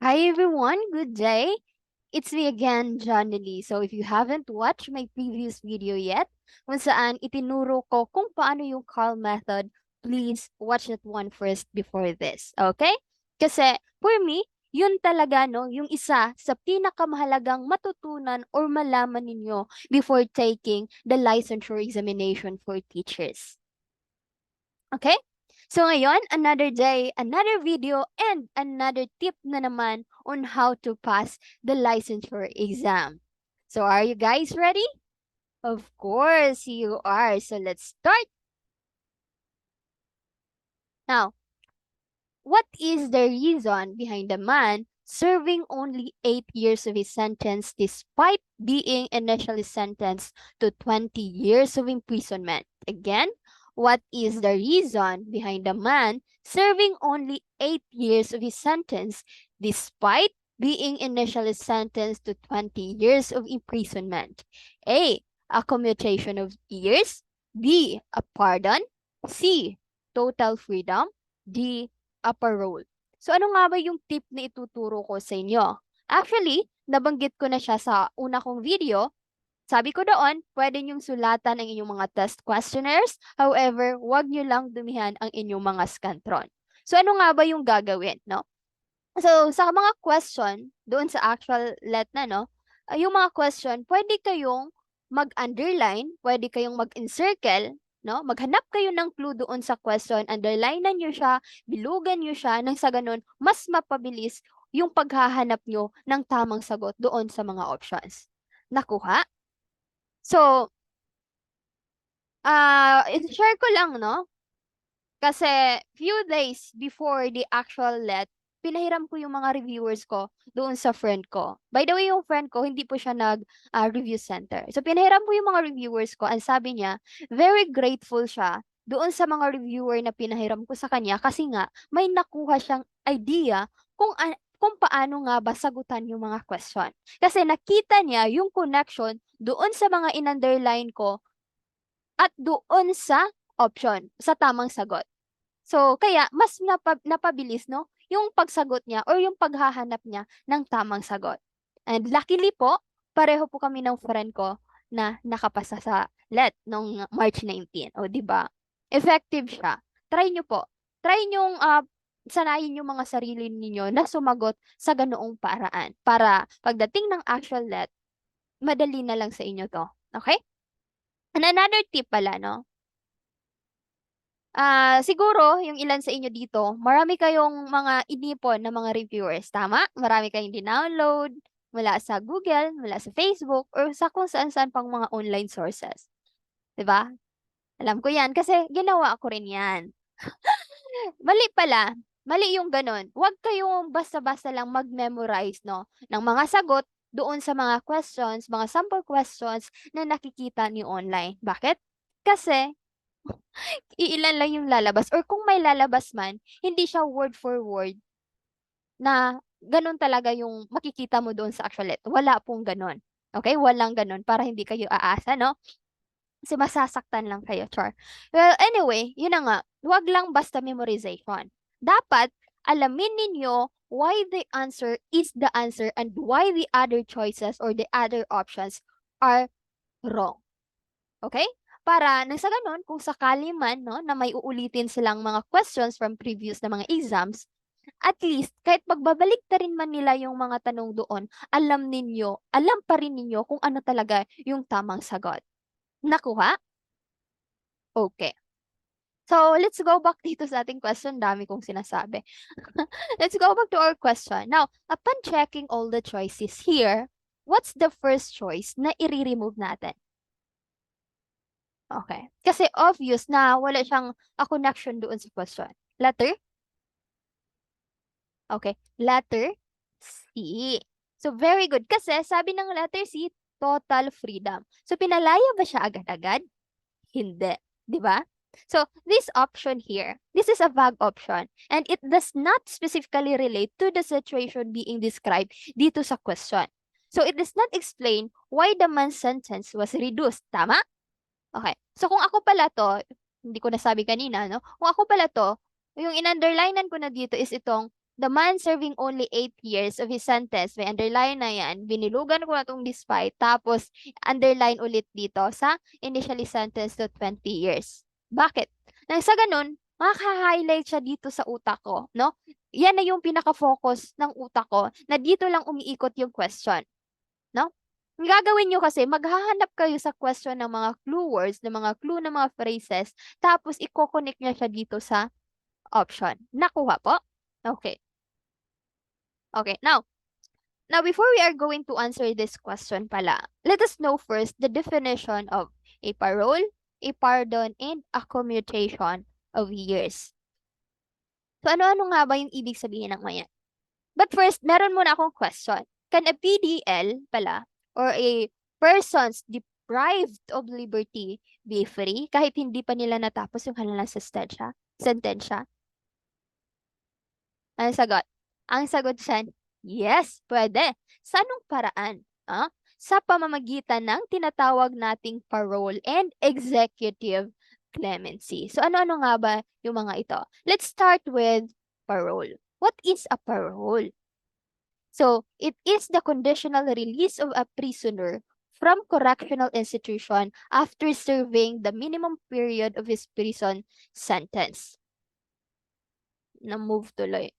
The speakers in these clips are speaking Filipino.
Hi everyone, good day. It's me again, John Lee. So if you haven't watched my previous video yet, kung saan itinuro ko kung paano yung CAL method, please watch that one first before this, okay? Kasi for me, yun talaga no, yung isa sa pinakamahalagang matutunan or malaman ninyo before taking the licensure examination for teachers. Okay? So ngayon, another day, another video, and another tip na naman on how to pass the licensure exam. So are you guys ready? Of course you are. So let's start. Now, what is the reason behind the man serving only 8 years of his sentence despite being initially sentenced to 20 years of imprisonment? Again, what is the reason behind the man serving only 8 years of his sentence despite being initially sentenced to 20 years of imprisonment? A. A commutation of years. B. A pardon. C. Total freedom. D. A parole. So ano nga ba yung tip na ituturo ko sa inyo? Actually, nabanggit ko na siya sa una kong video. Sabi ko doon, pwede niyong sulatan ang inyong mga test questionnaires. However, huwag niyo lang dumihan ang inyong mga scantron. So ano nga ba yung gagawin, no? So sa mga question, doon sa actual let na, no? Yung mga question, pwede kayong mag-underline, pwede kayong mag-encircle, no? Maghanap kayo ng clue doon sa question, underlinean nyo siya, bilugan nyo siya, nang sa ganun, mas mapabilis yung paghahanap nyo ng tamang sagot doon sa mga options. Nakuha? So, i-share ko lang, no? Kasi few days before the actual let, pinahiram ko yung mga reviewers ko doon sa friend ko. By the way, yung friend ko, hindi po siya nag-review center. So, pinahiram ko yung mga reviewers ko. Ang sabi niya, very grateful siya doon sa mga reviewer na pinahiram ko sa kanya kasi nga, may nakuha siyang idea kung paano nga ba sagutan yung mga question. Kasi nakita niya yung connection doon sa mga in-underline ko at doon sa option, sa tamang sagot. So, kaya mas napabilis, no, yung pagsagot niya or yung paghahanap niya ng tamang sagot. And luckily po, pareho po kami ng friend ko na nakapasa sa let nung March 19. O, di ba? Effective siya. Try nyo po. Try nyo sanayin yung mga sarili ninyo na sumagot sa ganoong paraan para pagdating ng actual let, madali na lang sa inyo to. Okay? And another tip pala, no? Siguro yung ilan sa inyo dito, marami kayong mga inipon na mga reviewers, tama? Marami kayong dinownload mula sa Google, mula sa Facebook, or sa kung saan-saan pang mga online sources. 'Di ba? Alam ko yan kasi ginawa ko rin yan. Mali pala. Mali yung ganun. Huwag kayong basta-basta lang mag-memorize, no, ng mga sagot doon sa mga questions, mga sample questions na nakikita niyo online. Bakit? Kasi iilan lang yung lalabas or kung may lalabas man, hindi siya word for word na ganun talaga yung makikita mo doon sa actual let. Wala pong ganun. Okay? Walang ganun para hindi kayo aasa, no? Kasi masasaktan lang kayo, char. Well, anyway, yun na nga. Huwag lang basta memorization. Dapat alamin ninyo why the answer is the answer and why the other choices or the other options are wrong. Okay? Para nang sa ganun, kung sakali man no, na may uulitin silang mga questions from previous na mga exams, at least kahit pagbabalik ta rin man nila yung mga tanong doon, alam pa rin ninyo kung ano talaga yung tamang sagot. Nakuha? Okay. So, let's go back dito sa ating question. Dami kong sinasabi. Let's go back to our question. Now, upon checking all the choices here, what's the first choice na i-remove natin? Okay. Kasi obvious na wala siyang connection doon sa question. Letter? Okay. Letter C. So, very good. Kasi sabi ng letter C, total freedom. So, pinalaya ba siya agad-agad? Hindi. Di ba? So, this option here, this is a vague option and it does not specifically relate to the situation being described dito sa question. So, it does not explain why the man's sentence was reduced. Tama? Okay. So, kung ako pala to, hindi ko nasabi kanina, no? Kung ako pala to, yung in-underlinean ko na dito is itong the man serving only 8 years of his sentence, may underline na yan, binilugan ko na itong despite, tapos underline ulit dito sa initially sentenced to 20 years. Bakit? Nang sa ganun, makaka-highlight siya dito sa utak ko, no? Yan na yung pinaka-focus ng utak ko, na dito lang umiikot yung question, no? Ang gagawin nyo kasi, maghahanap kayo sa question ng mga clue words, ng mga clue ng mga phrases, tapos i-connect niya siya dito sa option. Nakuha po? Okay. Okay, now before we are going to answer this question pala, let us know first the definition of a parole, a pardon, and a commutation of years. So ano-ano nga ba yung ibig sabihin ng mga yan? But first, meron muna akong question. Can a PDL pala, or a persons deprived of liberty be free kahit hindi pa nila natapos yung kanilang sentensya? Ang sagot? Ang sagot dyan, yes, pwede. Sa anong paraan? Sa pamamagitan ng tinatawag nating parole and executive clemency. So ano-ano nga ba yung mga ito? Let's start with parole. What is a parole? So, it is the conditional release of a prisoner from correctional institution after serving the minimum period of his prison sentence. Na-move tuloy.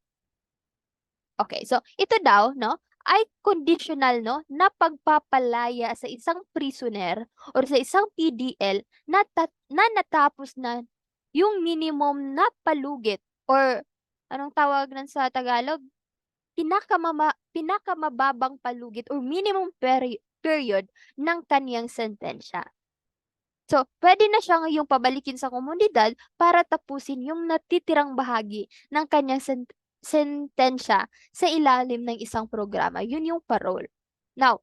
Okay, so ito daw, no, ay conditional, no, na pagpapalaya sa isang prisoner or sa isang PDL na natapos na yung minimum na palugit or anong tawag nan sa Tagalog? Pinakamababang palugit or minimum period ng kaniyang sentensya. So, pwede na siya ngayong pabalikin sa komunidad para tapusin yung natitirang bahagi ng kanyang sentensya sa ilalim ng isang programa. Yun yung parole. Now,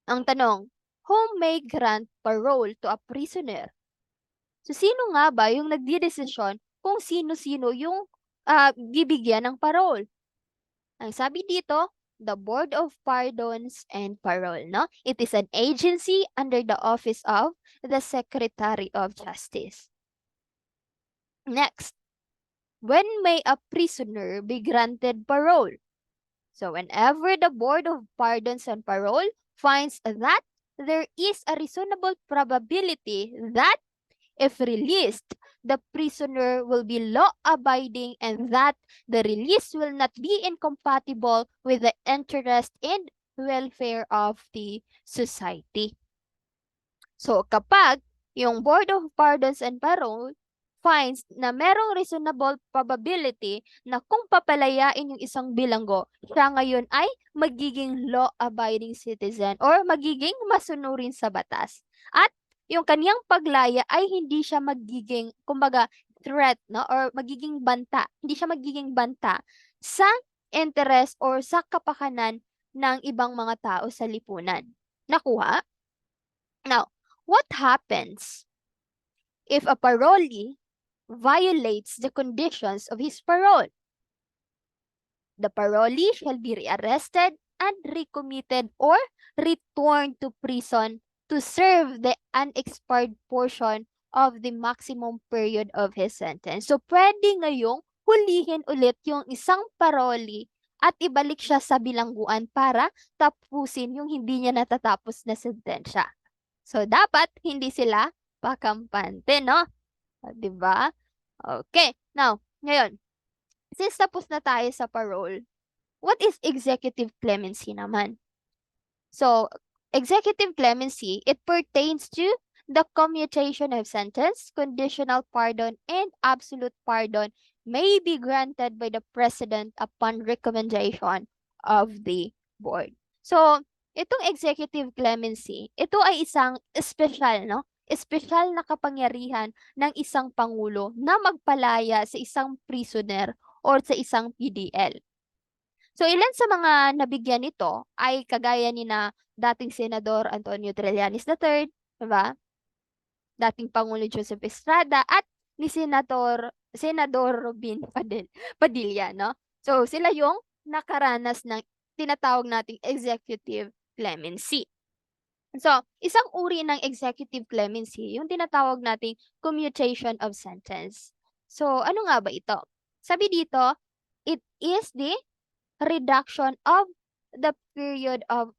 ang tanong, who may grant parole to a prisoner? So, sino nga ba yung nagdidesisyon kung sino-sino yung bibigyan ng parole? Ang sabi dito, the Board of Pardons and Parole, no? It is an agency under the office of the Secretary of Justice. Next, when may a prisoner be granted parole? So whenever the Board of Pardons and Parole finds that there is a reasonable probability that if released, the prisoner will be law-abiding and that the release will not be incompatible with the interest and welfare of the society. So kapag yung Board of Pardons and Parole finds na merong reasonable probability na kung papalayain yung isang bilanggo, siya ngayon ay magiging law-abiding citizen or magiging masunurin sa batas. At yung kaniyang paglaya ay hindi siya magiging, kumbaga, threat, no? Or magiging banta. Hindi siya magiging banta sa interest or sa kapakanan ng ibang mga tao sa lipunan. Nakuha? Now, what happens if a parolee violates the conditions of his parole? The parolee shall be rearrested and recommitted or returned to prison to serve the unexpired portion of the maximum period of his sentence. So, pwede ngayong hulihin ulit yung isang parolee at ibalik siya sa bilangguan para tapusin yung hindi niya natatapos na sentensya. So, dapat hindi sila pakampante, no? Diba? Okay. Now, ngayon, since tapos na tayo sa parole, what is executive clemency naman? So, executive clemency, it pertains to the commutation of sentence, conditional pardon, and absolute pardon may be granted by the president upon recommendation of the board. So, itong executive clemency, ito ay isang espesyal, no? Espesyal na kapangyarihan ng isang pangulo na magpalaya sa isang prisoner or sa isang PDL. So, ilan sa mga nabigyan nito ay kagaya ni na dating Senador Antonio Trillanes III, diba? Dating Pangulo Joseph Estrada at ni Senador Robin Padilla, no? So, sila yung nakaranas ng tinatawag nating executive clemency. So, isang uri ng executive clemency, yung tinatawag nating commutation of sentence. So, ano nga ba ito? Sabi dito, it is the reduction of the period of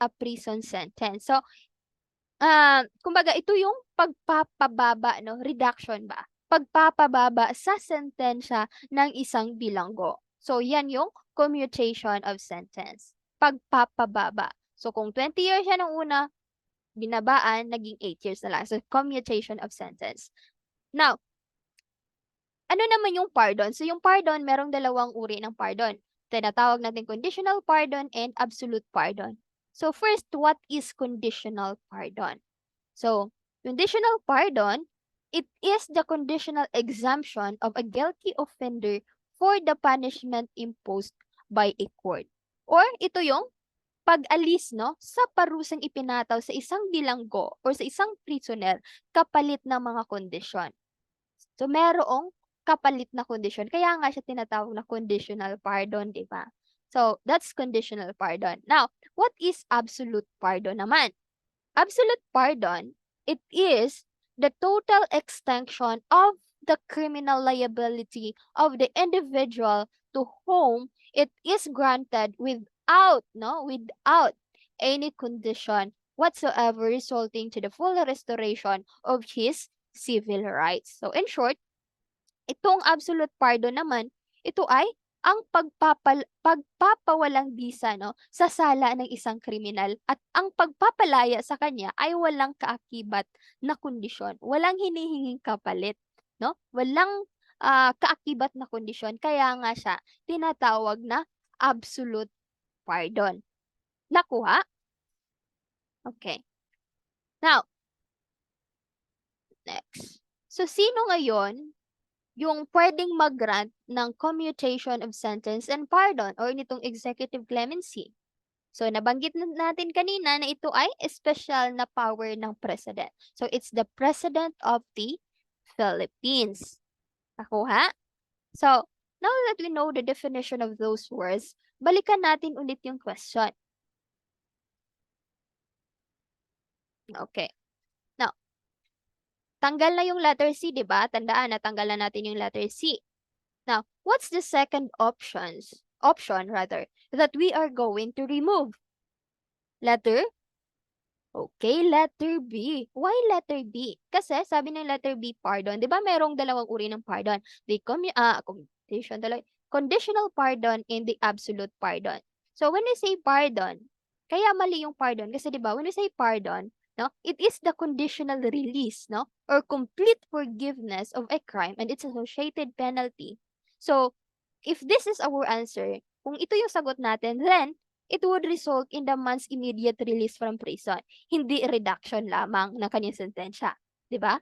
a prison sentence. So, kumbaga ito yung pagpapababa, no? Reduction ba? Pagpapababa sa sentensya ng isang bilanggo. So, yan yung commutation of sentence. Pagpapababa. So, kung 20 years siya nung una, binabaan, naging 8 years na lang. So, commutation of sentence. Now, ano naman yung pardon? So, yung pardon, merong dalawang uri ng pardon. Tinatawag natin conditional pardon and absolute pardon. So, first, what is conditional pardon? So, conditional pardon, it is the conditional exemption of a guilty offender for the punishment imposed by a court. Or ito yung pag-alis, no, sa parusang ipinataw sa isang bilanggo or sa isang prisoner kapalit ng mga kondisyon. So, merong kapalit na kondisyon. Kaya nga siya tinatawag na conditional pardon, di ba? So, that's conditional pardon. Now, what is absolute pardon naman? Absolute pardon, it is the total extinction of the criminal liability of the individual to whom it is granted without any condition whatsoever resulting to the full restoration of his civil rights. So in short, itong absolute pardon naman, ito ay ang pagpapawalang bisa, no, sa sala ng isang kriminal at ang pagpapalaya sa kanya ay walang kaakibat na kondisyon. Walang hinihinging kapalit, no? Walang kaakibat na kondisyon. Kaya nga siya tinatawag na absolute pardon. Nakuha? Okay. Now, next. So, sino ngayon yung pwedeng mag-grant ng commutation of sentence and pardon or nitong executive clemency? So, nabanggit natin kanina na ito ay special na power ng president. So, it's the president of the Philippines. Nakuha? So, now that we know the definition of those words, balikan natin ulit yung question. Okay. Now, tanggal na yung letter C, di ba? Tandaan na tanggal na natin yung letter C. Now, what's the second option that we are going to remove? Letter? Okay, letter B. Why letter B? Kasi sabi ng letter B, pardon. Di ba merong dalawang uri ng pardon? The conditional pardon and the absolute pardon. So when we say pardon, kaya mali yung pardon kasi di ba when we say pardon, no, it is the conditional release, no, or complete forgiveness of a crime and its associated penalty. So if this is our answer, kung ito yung sagot natin, then it would result in the man's immediate release from prison, hindi reduction lamang ng kanyang sentensya, di ba?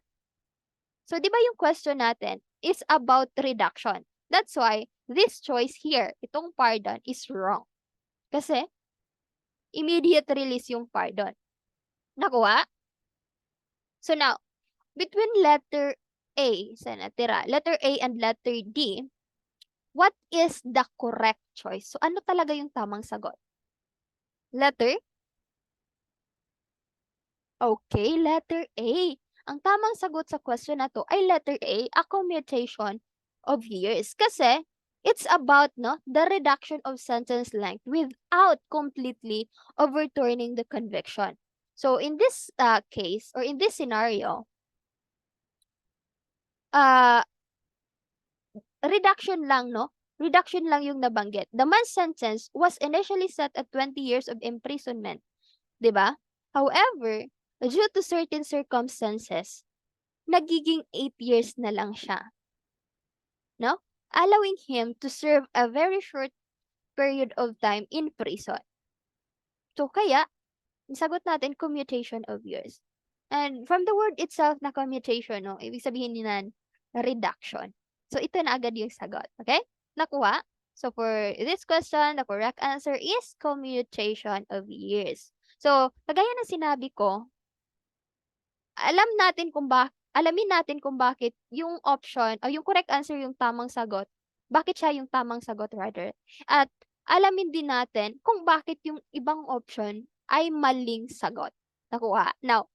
So di ba yung question natin is about reduction. That's why this choice here, itong pardon, is wrong. Kasi immediate release yung pardon. Nakuha? So now, between letter A, saan natira? Letter A and letter D, what is the correct choice? So ano talaga yung tamang sagot? Letter? Okay, letter A. Ang tamang sagot sa question na to ay letter A, a commutation of years. Kasi it's about the reduction of sentence length without completely overturning the conviction. So in this case or in this scenario, reduction lang, no? Reduction lang yung nabanggit. The man's sentence was initially set at 20 years of imprisonment. Diba? However, due to certain circumstances, nagiging 8 years na lang siya. No? Allowing him to serve a very short period of time in prison. So kaya, sagot natin commutation of years. And from the word itself na commutation, no, ibig sabihin niyan reduction. So ito na agad yung sagot. Okay? Nakuha? So for this question, the correct answer is commutation of years. So, kagaya ng sinabi ko, alamin natin kung bakit yung option o yung correct answer yung tamang sagot. Bakit siya yung tamang sagot rather? At alamin din natin kung bakit yung ibang option ay maling sagot. Nakuha. Now,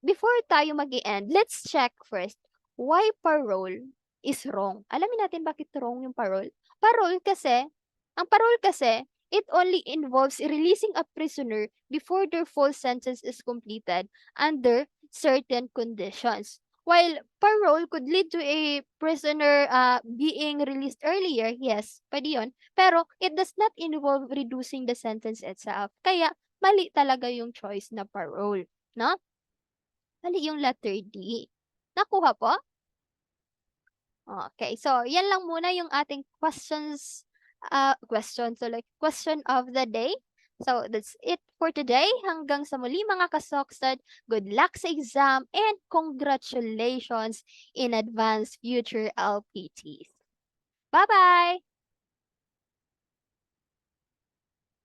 before tayo mag-i-end, let's check first why parole is wrong. Alamin natin bakit wrong yung parole. ang parole kasi, it only involves releasing a prisoner before their full sentence is completed under certain conditions. While parole could lead to a prisoner being released earlier, yes, pwede yun. Pero it does not involve reducing the sentence itself. Kaya mali talaga yung choice na parole, no? Mali yung letter D. Nakuha po? Okay, so yan lang muna yung ating question of the day. So that's it for today. Hanggang sa muli mga kasoksad, good luck sa exam and congratulations in advance future LPTs. Bye-bye!